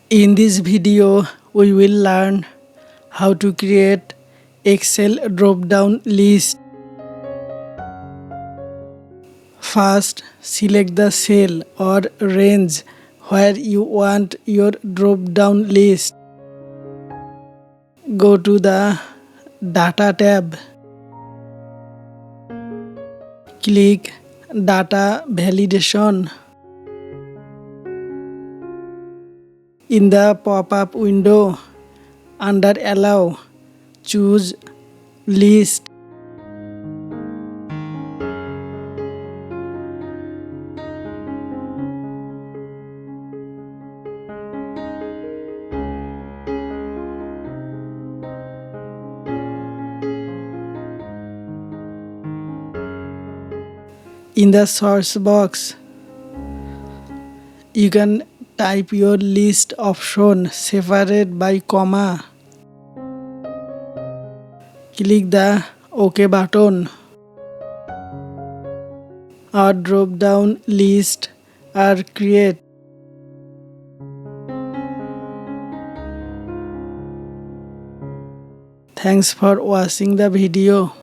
In this video, we will learn how to create Excel drop-down list. First, select the cell or range where you want your drop-down list. Go to the Data tab. Click Data Validation. In the pop-up window, under Allow, choose List. In the search box, you can type your list option separated by comma. Click the OK button. Our drop-down list are created. Thanks for watching the video.